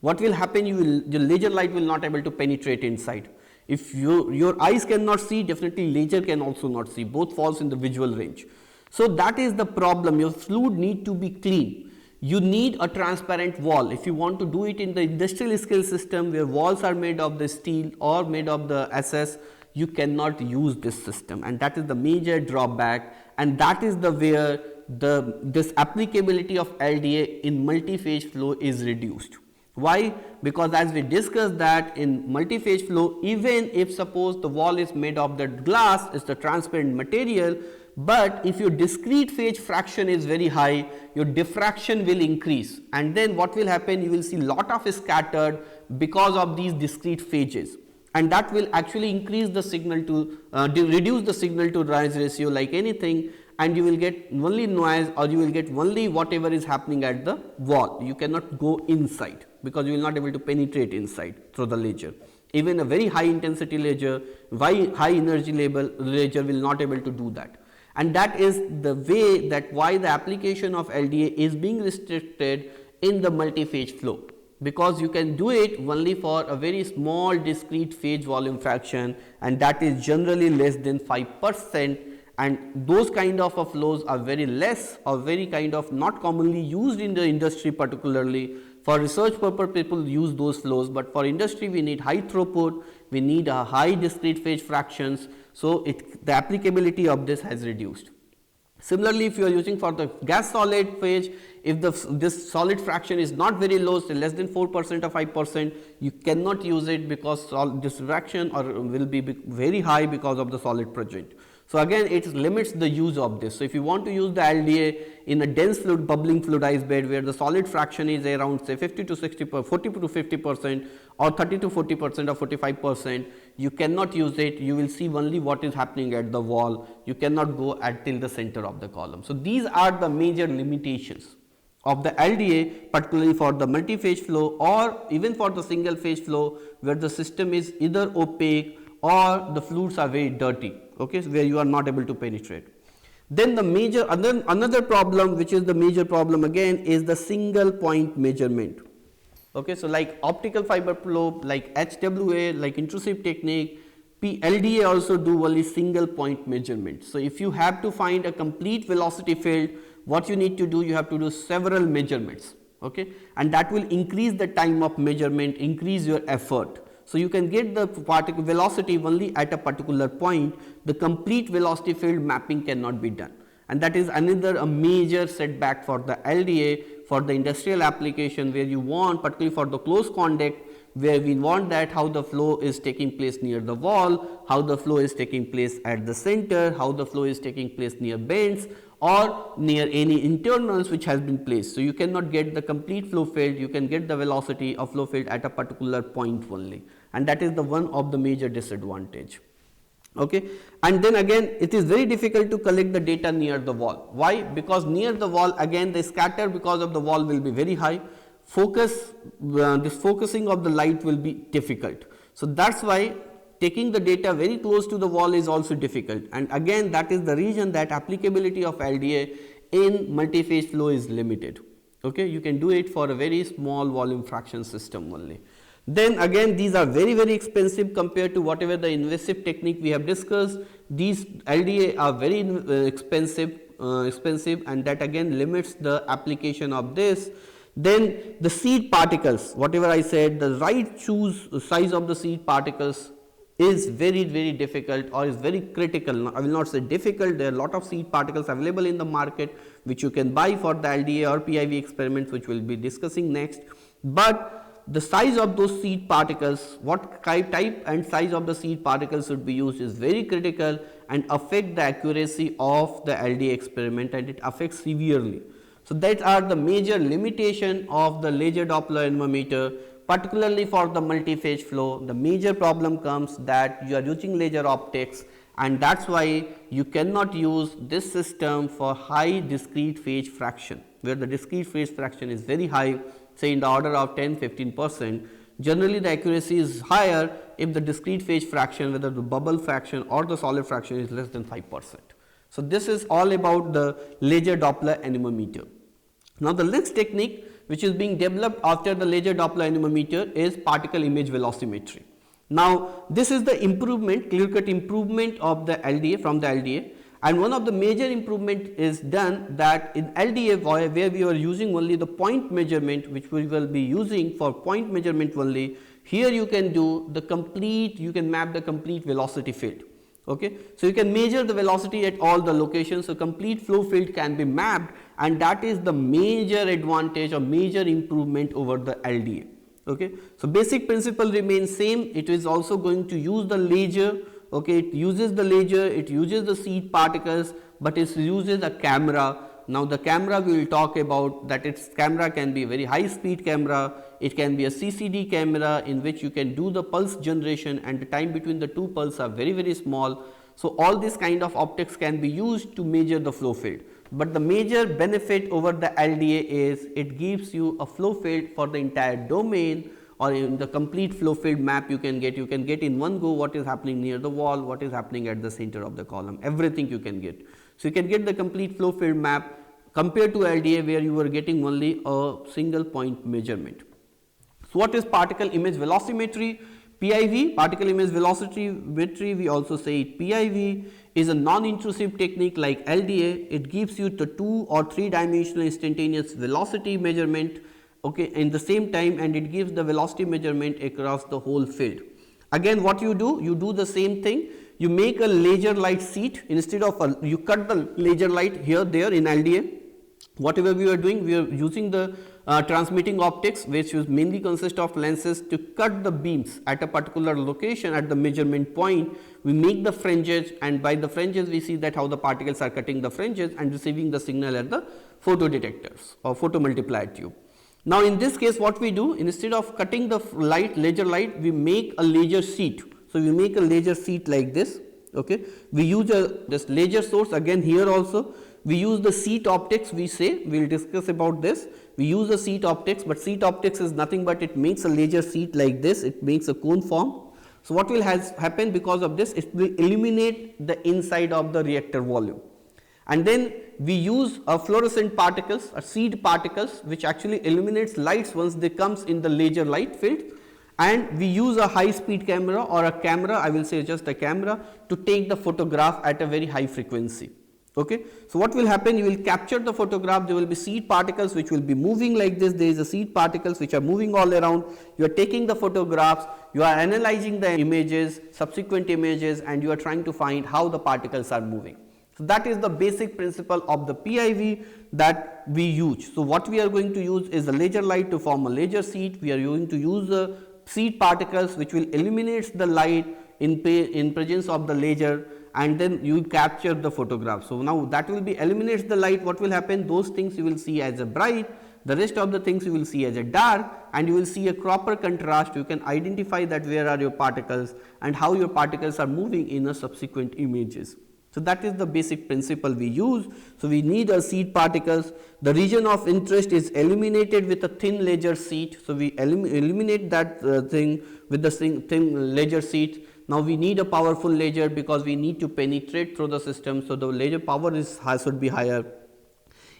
what will happen? Your laser light will not able to penetrate inside. If your eyes cannot see, definitely laser can also not see, both falls in the visual range. So, that is the problem. Your fluid need to be clean. You need a transparent wall. If you want to do it in the industrial scale system where walls are made of the steel or made of the SS, you cannot use this system, and that is the major drawback, and that is the where this applicability of LDA in multi-phase flow is reduced. Why? Because as we discussed that in multi-phase flow, even if suppose the wall is made of the glass, it's the transparent material, but if your discrete phase fraction is very high, your diffraction will increase, and then what will happen? You will see lot of scattered because of these discrete phases, and that will actually increase the signal to reduce the signal to noise ratio like anything, and you will get only noise, or you will get only whatever is happening at the wall. You cannot go inside because you will not able to penetrate inside through the laser. Even a very high intensity laser, high energy laser will not able to do that. And that is the way that why the application of LDA is being restricted in the multi-phase flow. because you can do it only for a very small discrete phase volume fraction, and that is generally less than 5%, and those kind of flows are very less or very kind of not commonly used in the industry. Particularly for research purpose people use those flows, but for industry we need high throughput, we need a high discrete phase fractions, so the applicability of this has reduced. Similarly, if you are using for the gas solid phase, if this solid fraction is not very low, say less than 4% or 5%, you cannot use it because this fraction will be very high because of the solid present. So again it limits the use of this. So if you want to use the LDA in a dense fluid bubbling fluidized bed where the solid fraction is around say 50 to 60 40 to 50% or 30 to 40% or 45%, you cannot use it. You will see only what is happening at the wall, you cannot go till the center of the column. So these are the major limitations of the LDA, particularly for the multi-phase flow or even for the single phase flow where the system is either opaque or the fluids are very dirty, okay, so where you are not able to penetrate. Then the major another problem, which is the major problem again, is the single point measurement. Okay, so like optical fiber flow, like HWA, like intrusive technique, LDA also do only single point measurement. So if you have to find a complete velocity field, what you need to do, you have to do several measurements, okay, and that will increase the time of measurement, increase your effort. So you can get the particle velocity only at a particular point, the complete velocity field mapping cannot be done, and that is another a major setback for the LDA for the industrial application, where you want, particularly for the close contact, where we want that how the flow is taking place near the wall, how the flow is taking place at the center, how the flow is taking place near bends or near any internals which has been placed. So you cannot get the complete flow field, you can get the velocity of flow field at a particular point only, and that is the one of the major disadvantage. Okay, and then again it is very difficult to collect the data near the wall. Why? Because near the wall again the scatter because of the wall will be very high, this focusing of the light will be difficult. So that's why taking the data very close to the wall is also difficult, and again that is the reason that applicability of LDA in multi-phase flow is limited. Okay, you can do it for a very small volume fraction system only. Then again these are very expensive compared to whatever the invasive technique we have discussed. These LDA are very expensive, and that again limits the application of this. Then the seed particles, whatever I said, the right choose size of the seed particles is very difficult or is very critical. I will not say difficult, there are a lot of seed particles available in the market which you can buy for the LDA or PIV experiments, which we will be discussing next. But the size of those seed particles, what type and size of the seed particles should be used is very critical and affect the accuracy of the LDA experiment, and it affects severely. So that are the major limitation of the laser Doppler anemometer, particularly for the multi-phase flow. The major problem comes that you are using laser optics, and that's why you cannot use this system for high discrete phase fraction, where the discrete phase fraction is very high, say in the order of 10-15%. Generally the accuracy is higher if the discrete phase fraction, whether the bubble fraction or the solid fraction, is less than 5%. So this is all about the laser Doppler anemometer. Now the next technique which is being developed after the laser Doppler anemometer is particle image velocimetry. Now this is the improvement, clear-cut improvement of the LDA from the LDA, and one of the major improvement is done that in LDA where we are using only the point measurement, which we will be using for point measurement only, here you can do the complete, you can map the complete velocity field. Okay, so you can measure the velocity at all the locations, so complete flow field can be mapped, and that is the major advantage or major improvement over the LDA. Okay, so basic principle remains same, it is also going to use the laser. Okay, it uses the laser, it uses the seed particles, but it uses a camera. Now the camera we will talk about, that its camera can be a very high speed camera, it can be a CCD camera in which you can do the pulse generation, and the time between the two pulses are very small. So all this kind of optics can be used to measure the flow field, but the major benefit over the LDA is it gives you a flow field for the entire domain, or in the complete flow field map you can get in one go what is happening near the wall, what is happening at the center of the column, everything you can get. So you can get the complete flow field map compared to LDA where you were getting only a single point measurement. So what is particle image velocimetry? PIV, particle image velocimetry, we also say it PIV, is a non-intrusive technique like LDA. It gives you the 2 or 3 dimensional instantaneous velocity measurement, okay, in the same time, and it gives the velocity measurement across the whole field. Again, what you do the same thing. You make a laser light sheet instead of you cut the laser light here, there in LDA. Whatever we are doing, we are using the transmitting optics, which mainly consist of lenses, to cut the beams at a particular location at the measurement point. We make the fringes, and by the fringes we see that how the particles are cutting the fringes and receiving the signal at the photo detectors or photo multiplier tube. Now, in this case what we do, instead of cutting the laser light, we make a laser sheet. So, we make a laser sheet like this. Okay. We use this laser source again here also. We use the sheet optics, we say, we will discuss about this. We use the sheet optics, but sheet optics is nothing but it makes a laser sheet like this, it makes a cone form. So, what will happen because of this, it will illuminate the inside of the reactor volume. And then we use fluorescent particles or seed particles, which actually illuminates lights once they comes in the laser light field. And we use a high speed camera or a camera, I will say just a camera, to take the photograph at a very high frequency. Okay. So, what will happen, you will capture the photograph, there will be seed particles which will be moving like this, there is a seed particles which are moving all around, you are taking the photographs, you are analyzing the images, subsequent images, and you are trying to find how the particles are moving. So, that is the basic principle of the PIV that we use. So, what we are going to use is a laser light to form a laser sheet, we are going to use the seed particles which will illuminate the light in presence of the laser, and then you capture the photograph. So, now that will be eliminates the light. What will happen, those things you will see as a bright, the rest of the things you will see as a dark, and you will see a proper contrast. You can identify that where are your particles and how your particles are moving in a subsequent images. So, that is the basic principle we use. So, we need a seed particles. The region of interest is illuminated with a thin laser sheet. So, we eliminate that thing with the thin laser sheet. Now, we need a powerful laser because we need to penetrate through the system. So, the laser power should be higher.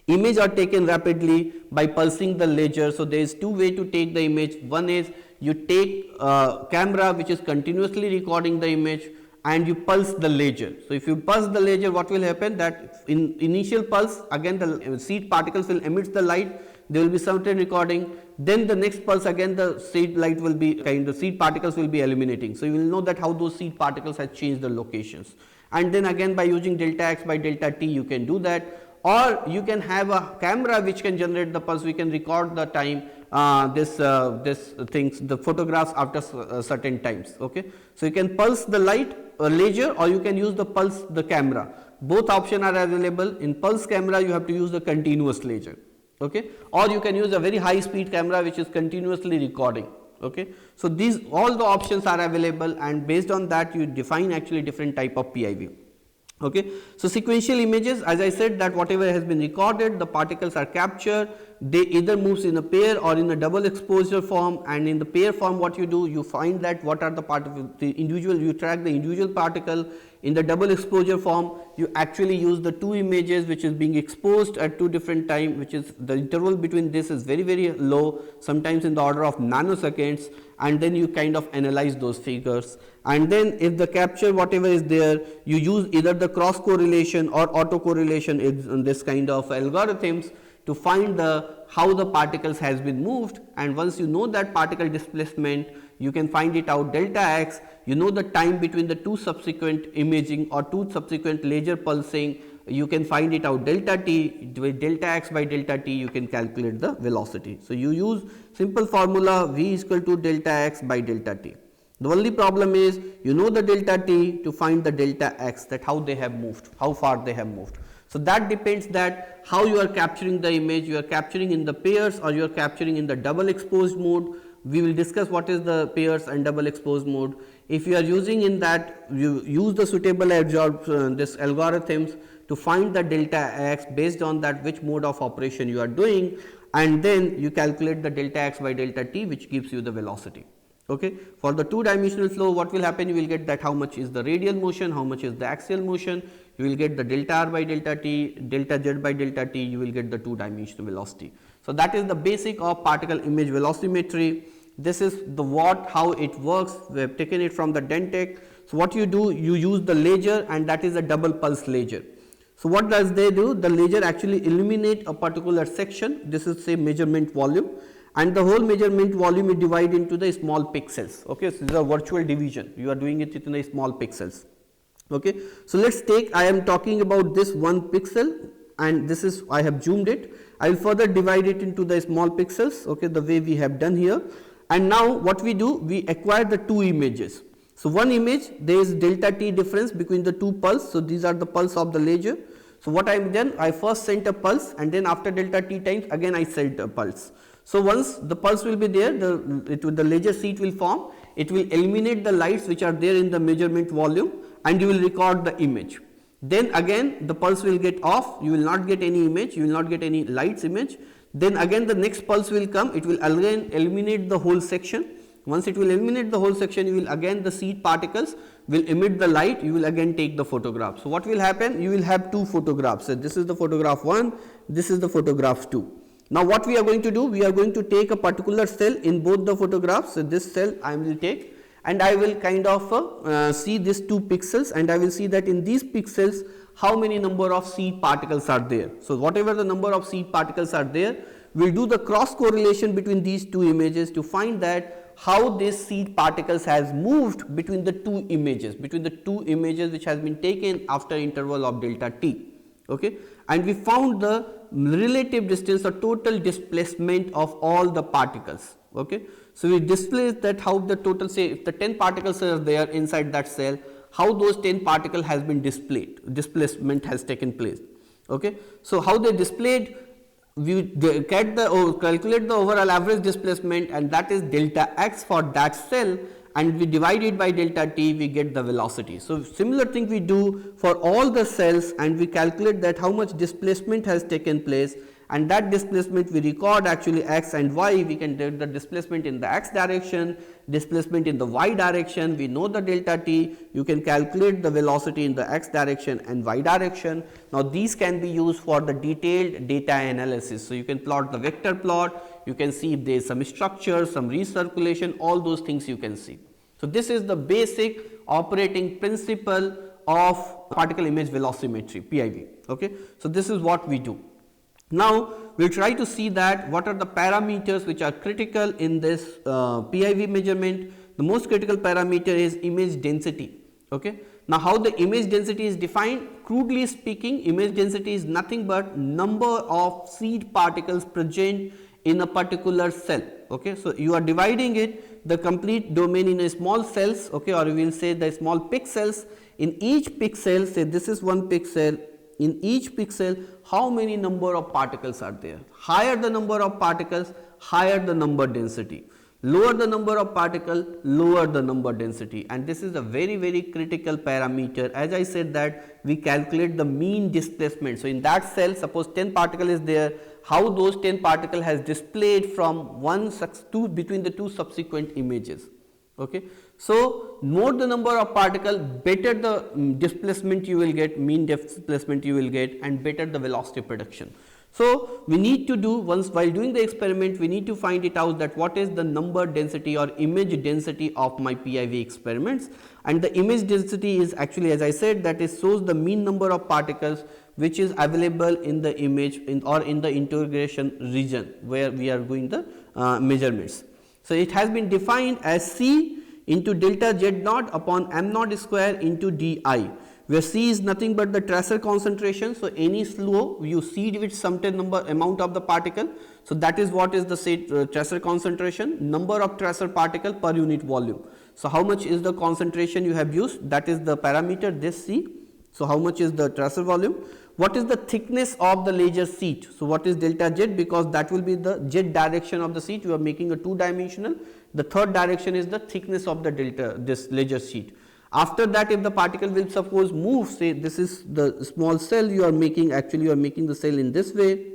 Image are taken rapidly by pulsing the laser. So, there is 2 ways to take the image. One is you take a camera which is continuously recording the image, and you pulse the laser. So, if you pulse the laser, what will happen, that in initial pulse again the seed particles will emit the light, there will be certain recording, then the next pulse again the seed light will be the seed particles will be illuminating. So, you will know that how those seed particles have changed the locations, and then again by using delta x by delta t you can do that, or you can have a camera which can generate the pulse, we can record the time this things, the photographs after certain times. Okay. So, you can pulse the light laser, or you can use the pulse the camera, both options are available. In pulse camera you have to use the continuous laser, okay, or you can use a very high speed camera which is continuously recording. Okay. So, these all the options are available, and based on that you define actually different type of PIV. Okay. So, sequential images, as I said, that whatever has been recorded, the particles are captured, they either moves in a pair or in a double exposure form, and in the pair form what you do, you find that what are the particles, the individual, you track the individual particle. In the double exposure form, you actually use the 2 images which is being exposed at 2 different time, which is the interval between this is very low, sometimes in the order of nanoseconds, and then you kind of analyze those figures. And then if the capture whatever is there, you use either the cross correlation or autocorrelation in this kind of algorithms to find how the particles has been moved, and once you know that particle displacement, you can find it out delta x, you know the time between the 2 subsequent imaging or 2 subsequent laser pulsing, you can find it out delta t, with delta x by delta t you can calculate the velocity. So, you use simple formula v is equal to delta x by delta t. The only problem is you know the delta t to find the delta x, that how they have moved, how far they have moved. So, that depends that how you are capturing the image, you are capturing in the pairs or you are capturing in the double exposed mode. We will discuss what is the pairs and double exposed mode. If you are using in that, you use the suitable this algorithms to find the delta x based on that which mode of operation you are doing, and then you calculate the delta x by delta t, which gives you the velocity. Okay. For the 2-dimensional flow, what will happen, you will get that how much is the radial motion, how much is the axial motion, you will get the delta r by delta t, delta z by delta t, you will get the 2-dimensional velocity. So, that is the basic of particle image velocimetry. this is the how it works. We have taken it from the Dentec. So what you do, you use the laser, and that is a double pulse laser. So what does they do? The laser actually eliminate a particular section. This is say measurement volume, and the whole measurement volume is divided into the small pixels. Okay, so this is a virtual division. You are doing it in the small pixels. Okay, so let's take, I am talking about this one pixel, and this is, I have zoomed it. I will further divide it into the small pixels. Okay, the way we have done here. And now what we do, we acquire the two images. So one image, there is delta t difference between the two pulse. So these are the pulse of the laser. So what I have done, I first sent a pulse, and then after delta t times again I sent a pulse. So once the pulse will be there, the laser sheet will form. It will eliminate the lights which are there in the measurement volume, and you will record the image. Then again the pulse will get off, you will not get any image, you will not get any lights image. Then again the next pulse will come, it will again eliminate the whole section. Once it will eliminate the whole section, you will again, the seed particles will emit the light, you will again take the photograph. So what will happen, you will have two photographs. So this is the photograph 1, this is the photograph 2. Now what we are going to do, we are going to take a particular cell in both the photographs. So this cell I will take, and I will kind of see these two pixels, and I will see that in these pixels how many number of seed particles are there. So whatever the number of seed particles are there, we will do the cross correlation between these two images to find that how this seed particles has moved between the two images, which has been taken after interval of delta t. Okay, and we found the relative distance or total displacement of all the particles. Okay, so we displaced that how the total, say if the 10 particles are there inside that cell, how those 10 particle has been displacement has taken place. Okay, so how they displayed, we calculate the overall average displacement, and that is delta x for that cell, and we divide it by delta t, we get the velocity. So similar thing we do for all the cells, and we calculate that how much displacement has taken place, and that displacement we record actually x and y. We can do the displacement in the x direction, displacement in the y direction, we know the delta t, you can calculate the velocity in the x direction and y direction. Now these can be used for the detailed data analysis. So you can plot the vector plot, you can see if there is some structure, some recirculation, all those things you can see. So this is the basic operating principle of particle image velocimetry, PIV. Okay, so this is what we do. Now we will try to see that what are the parameters which are critical in this PIV measurement. The most critical parameter is image density. Okay. Now how the image density is defined? Crudely speaking, image density is nothing but number of seed particles present in a particular cell. Okay. So you are dividing it, the complete domain, in a small cells, okay, or we will say the small pixels. In each pixel, say this is one pixel, in each pixel how many number of particles are there. Higher the number of particles, higher the number density. Lower the number of particle, lower the number density, and this is a very critical parameter. As I said that we calculate the mean displacement. So in that cell, suppose 10 particle is there, how those 10 particle has displayed from between the two subsequent images. Okay. So more the number of particle, better the displacement you will get, mean displacement you will get, and better the velocity prediction. So we need to do, once while doing the experiment, we need to find it out that what is the number density or image density of my PIV experiments, and the image density is actually, as I said, that is shows the mean number of particles which is available in the image or in the integration region where we are doing the measurements. So it has been defined as C into delta Z naught upon m naught square into di, where C is nothing but the tracer concentration. So any flow you seed with some amount of the particle. So that is what is the tracer concentration, number of tracer particle per unit volume. So how much is the concentration you have used, that is the parameter, this C. So how much is the tracer volume? What is the thickness of the laser sheet? So what is delta Z, because that will be the Z direction of the sheet. You are making a 2-dimensional. The third direction is the thickness of the this laser sheet. After that, if the particle will suppose move, say this is the small cell you are making, actually you are making the cell in this way.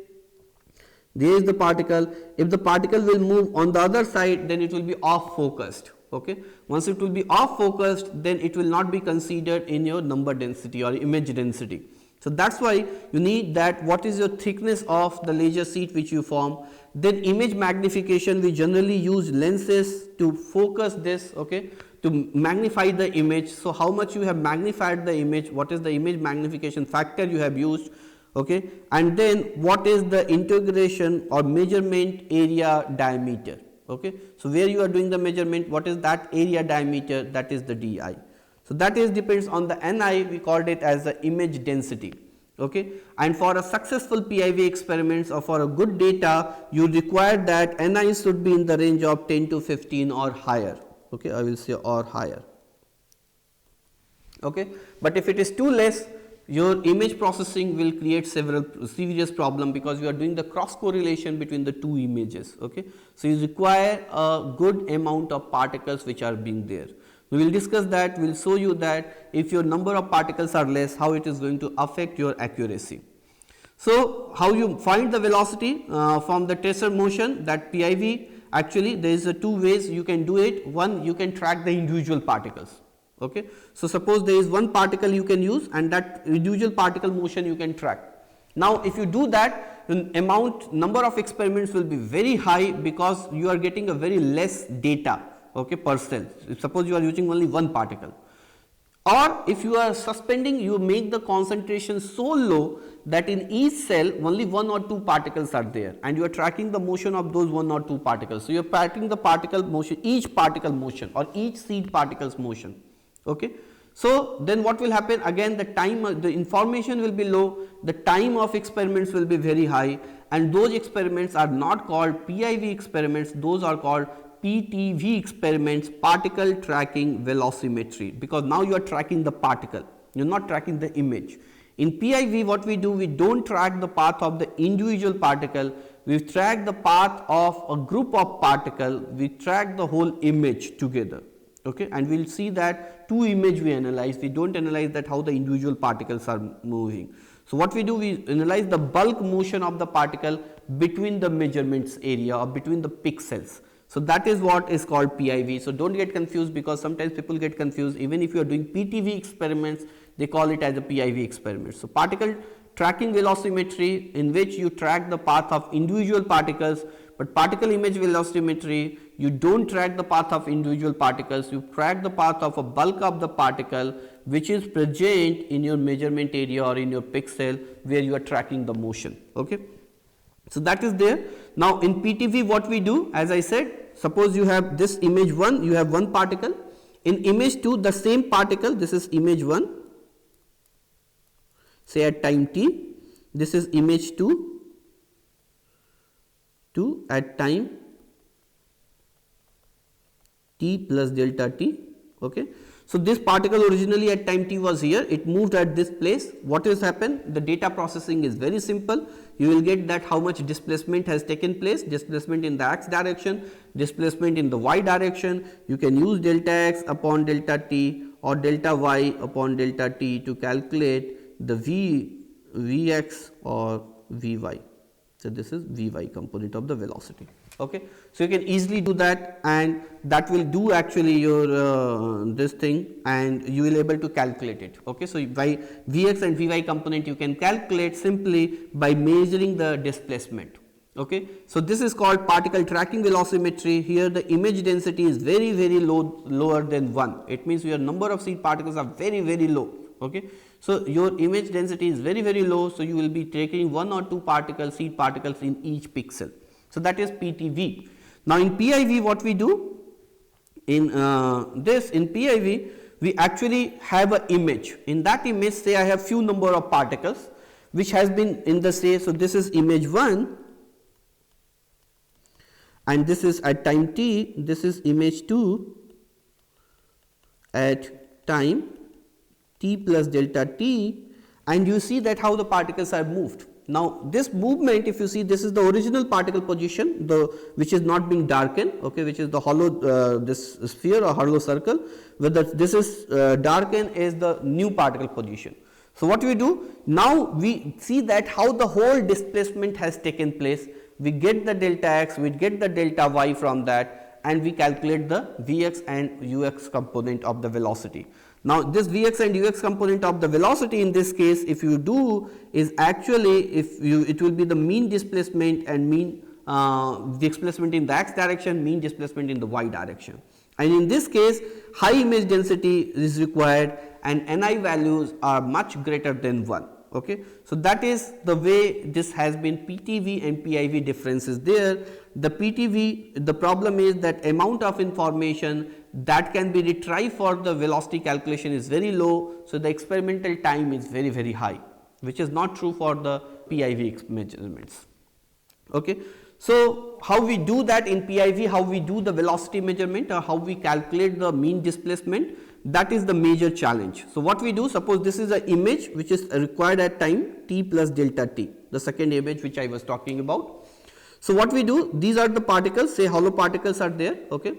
There is the particle. If the particle will move on the other side, then it will be off focused. Okay. Once it will be off focused, then it will not be considered in your number density or image density. So So that's why you need that what is your thickness of the laser sheet which you form. Then image magnification, we generally use lenses to focus this, okay, to magnify the image. So how much you have magnified the image, what is the image magnification factor you have used, okay, and then what is the integration or measurement area diameter, okay. So where you are doing the measurement, what is that area diameter, that is the DI. So that is depends on the Ni, we called it as the image density, okay. And for a successful PIV experiments or for a good data, you require that Ni should be in the range of 10 to 15 or higher, okay, I will say or higher, okay. But if it is too less, your image processing will create several serious problem, because you are doing the cross correlation between the two images, okay. So you require a good amount of particles which are being there. We will discuss that, we will show you that if your number of particles are less, how it is going to affect your accuracy. So how you find the velocity from the tracer motion, that PIV, actually there is a two ways you can do it. One, you can track the individual particles, okay. So suppose there is one particle you can use, and that individual particle motion you can track. Now if you do that, the number of experiments will be very high, because you are getting a very less data, okay, per cell. Suppose you are using only one particle, or if you are suspending, you make the concentration so low that in each cell only one or two particles are there, and you are tracking the motion of those one or two particles. So you are tracking the particle motion, each particle motion or each seed particles motion, okay. So then what will happen, again the time, the information will be low, the time of experiments will be very high, and those experiments are not called PIV experiments, those are called PTV experiments, particle tracking velocimetry, because now you are tracking the particle, you are not tracking the image. In PIV what we do, we do not track the path of the individual particle, we track the path of a group of particle, we track the whole image together, okay. And we will see that two image we analyze, we do not analyze that how the individual particles are moving. So what we do, we analyze the bulk motion of the particle between the measurements area or between the pixels. So that is what is called PIV. So don't get confused, because sometimes people get confused, even if you are doing PTV experiments, they call it as a PIV experiment. So particle tracking velocimetry, in which you track the path of individual particles, but particle image velocimetry, you do not track the path of individual particles, you track the path of a bulk of the particle which is present in your measurement area or in your pixel where you are tracking the motion, okay. So that is there. Now in PTV what we do, as I said, suppose you have this image 1, you have one particle, in image 2 the same particle, this is image 1, say at time t, this is image 2 at time t plus delta t, okay. So this particle originally at time t was here, it moved at this place. What has happened? The data processing is very simple. You will get that how much displacement has taken place, displacement in the x direction, displacement in the y direction. You can use delta x upon delta t or delta y upon delta t to calculate the Vx or Vy. So this is Vy component of the velocity, okay. So you can easily do that, and that will do actually your this thing, and you will able to calculate it, okay. So by Vx and Vy component you can calculate simply by measuring the displacement, okay. So this is called particle tracking velocimetry. Here the image density is very lower than 1, it means your number of seed particles are very low, okay. So your image density is very low, so you will be taking one or two particles, seed particles in each pixel. So that is PTV. Now in PIV what we do, in PIV we actually have an image. In that image, say I have few number of particles which has been in the say, so this is image 1 and this is at time t, this is image 2 at time t plus delta t, and you see that how the particles are moved. Now this movement, if you see, this is the original particle position, which is not being darkened, okay, which is the hollow this sphere or hollow circle, whether this is darkened is the new particle position. So what we do now, we see that how the whole displacement has taken place. We get the delta x, we get the delta y from that, and we calculate the Vx and Ux component of the velocity. Now this Vx and Ux component of the velocity in this case, if you do, is actually it will be the mean displacement and mean displacement in the x direction, mean displacement in the y direction. And in this case, high image density is required and Ni values are much greater than 1. Okay. So that is the way this has been. PTV and PIV difference is there. The PTV, the problem is that amount of information that can be retrieved for the velocity calculation is very low. So the experimental time is very high, which is not true for the PIV measurements. Okay. So how we do that in PIV, how we do the velocity measurement or how we calculate the mean displacement, that is the major challenge. So what we do, suppose this is an image which is required at time t plus delta t, the second image which I was talking about. So what we do, these are the particles, say hollow particles are there, okay,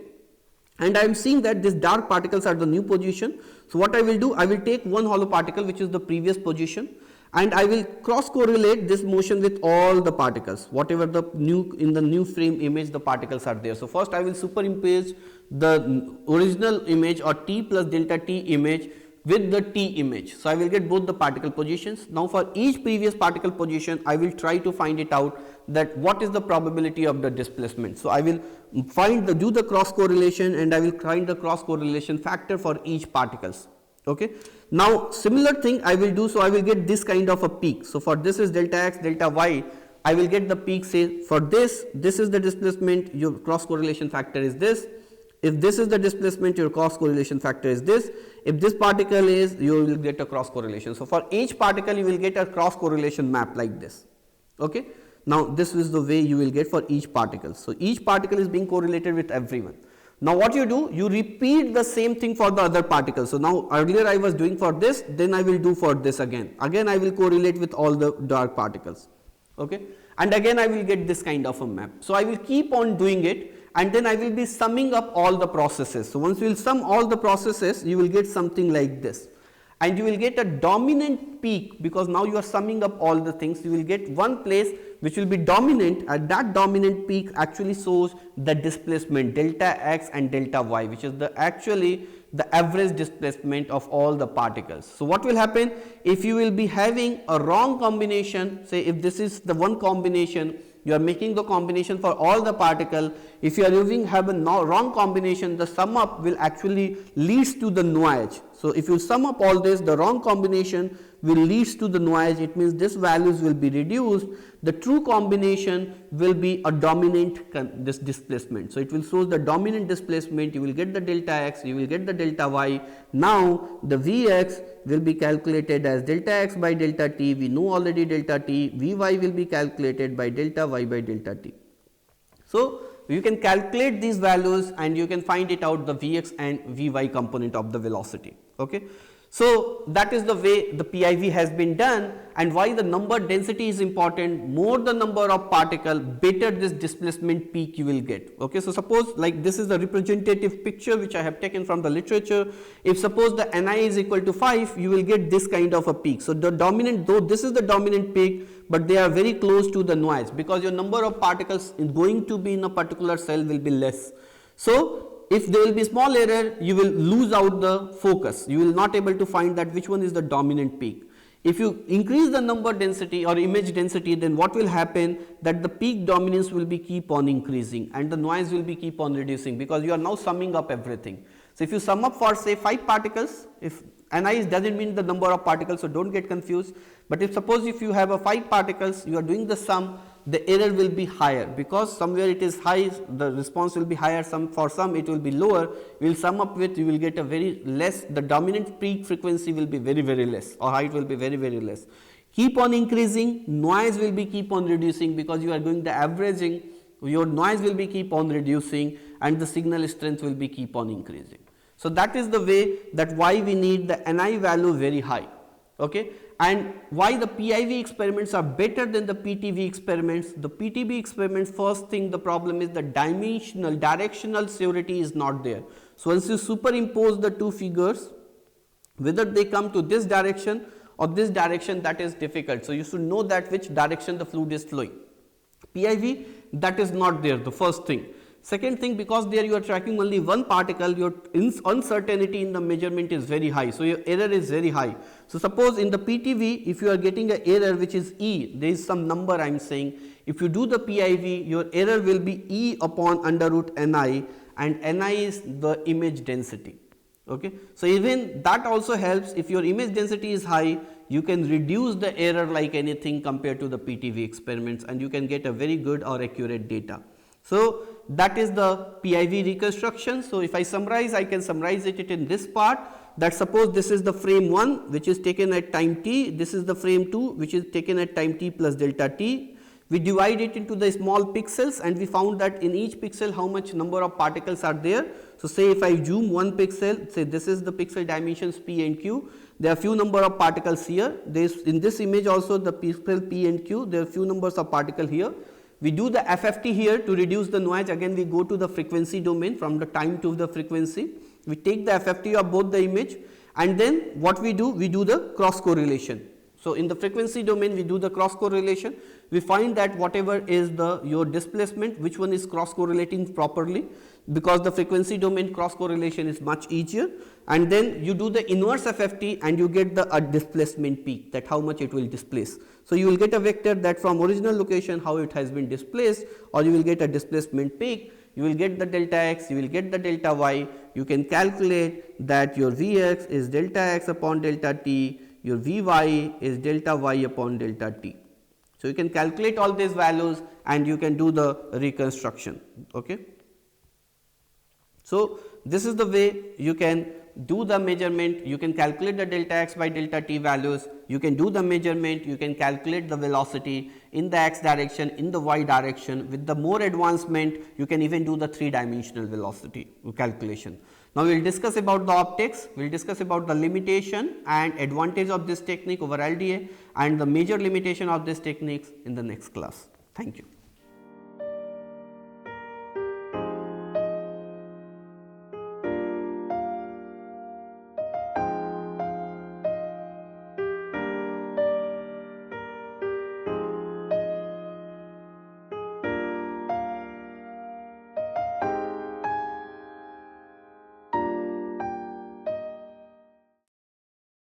and I am seeing that these dark particles are the new position. So what I will do, I will take one hollow particle which is the previous position, and I will cross correlate this motion with all the particles, whatever the new in the new frame image the particles are there. So first I will superimpose the original image or t plus delta t image with the t image. So I will get both the particle positions. Now for each previous particle position I will try to find it out that what is the probability of the displacement. So I will do the cross correlation and I will find the cross correlation factor for each particles. Okay. Now similar thing I will do, so I will get this kind of a peak. So for this is delta x, delta y, I will get the peak, say for this is the displacement, your cross correlation factor is this. If this is the displacement, your cross correlation factor is this. If this particle is, you will get a cross correlation. So for each particle you will get a cross correlation map like this. Okay. Now this is the way you will get for each particle. So each particle is being correlated with everyone. Now what you do, you repeat the same thing for the other particles. So now earlier I was doing for this, then I will do for this again. Again I will correlate with all the dark particles. Okay. And again I will get this kind of a map. So I will keep on doing it and then I will be summing up all the processes. So once you will sum all the processes, you will get something like this. And you will get a dominant peak because now you are summing up all the things. You will get one place which will be dominant, and that dominant peak actually shows the displacement delta x and delta y, which is the actually the average displacement of all the particles. So what will happen if you will be having a wrong combination, say if this is the one combination, you are making the combination for all the particle. If you are have a wrong combination, the sum up will actually leads to the noise. So if you sum up all this, the wrong combination will leads to the noise. It means this values will be reduced. The true combination will be a dominant this displacement. So it will show the dominant displacement. You will get the delta x, you will get the delta y. Now the Vx will be calculated as delta x by delta t. We know already delta t. Vy will be calculated by delta y by delta t. So you can calculate these values and you can find it out the Vx and Vy component of the velocity. Okay. So that is the way the PIV has been done, and why the number density is important. More the number of particle, better this displacement peak you will get. Okay. So suppose like this is the representative picture which I have taken from the literature. If suppose the Ni is equal to 5, you will get this kind of a peak. So the dominant, though this is the dominant peak, but they are very close to the noise because your number of particles is going to be in a particular cell will be less. So if there will be small error, you will lose out the focus. You will not able to find that which one is the dominant peak. If you increase the number density or image density, then what will happen that the peak dominance will be keep on increasing and the noise will be keep on reducing because you are now summing up everything. So if you sum up for say 5 particles, if Ni doesn't mean the number of particles, so don't get confused. But if suppose if you have a 5 particles, you are doing the sum, the error will be higher because somewhere it is high, the response will be higher, for some it will be lower. You will sum up with, you will get a very less, the dominant peak frequency will be very less or height will be very less. Keep on increasing, noise will be keep on reducing because you are doing the averaging, your noise will be keep on reducing and the signal strength will be keep on increasing. So that is the way that why we need the Ni value very high. Okay. And why the PIV experiments are better than the PTV experiments. The PTV experiments, first thing the problem is the directional surety is not there. So once you superimpose the two figures, whether they come to this direction or this direction, that is difficult. So you should know that which direction the fluid is flowing. PIV, that is not there, the first thing. Second thing, because there you are tracking only one particle, your uncertainty in the measurement is very high. So, your error is very high. So, suppose in the PTV, if you are getting an error which is E, there is some number I am saying, if you do the PIV, your error will be E upon under root Ni, and Ni is the image density. Okay. So, even that also helps. If your image density is high, you can reduce the error like anything compared to the PTV experiments, and you can get a very good or accurate data. So, that is the PIV reconstruction. So, if I summarize, I can summarize it in this part, that suppose this is the frame 1 which is taken at time t, this is the frame 2 which is taken at time t plus delta t. We divide it into the small pixels, and we found that in each pixel how much number of particles are there. So, say if I zoom one pixel, say this is the pixel dimensions p and q, there are few number of particles here. There is in this image also the pixel p and q, there are few numbers of particles here. We do the FFT here to reduce the noise. Again we go to the frequency domain, from the time to the frequency. We take the FFT of both the image, and then what we do the cross correlation. So, in the frequency domain we do the cross correlation. We find that whatever is the your displacement, which one is cross correlating properly, because the frequency domain cross correlation is much easier, and then you do the inverse FFT and you get the displacement peak, that how much it will displace. So, you will get a vector that from original location how it has been displaced, or you will get a displacement peak, you will get the delta x, you will get the delta y. You can calculate that your Vx is delta x upon delta t, your Vy is delta y upon delta t. So, you can calculate all these values and you can do the reconstruction. Okay. So, this is the way you can do the measurement, you can calculate the delta x by delta t values, you can do the measurement, you can calculate the velocity in the x direction, in the y direction. With the more advancement, you can even do the 3-dimensional velocity calculation. Now, we will discuss about the optics, we will discuss about the limitation and advantage of this technique over LDA and the major limitation of this techniques in the next class. Thank you.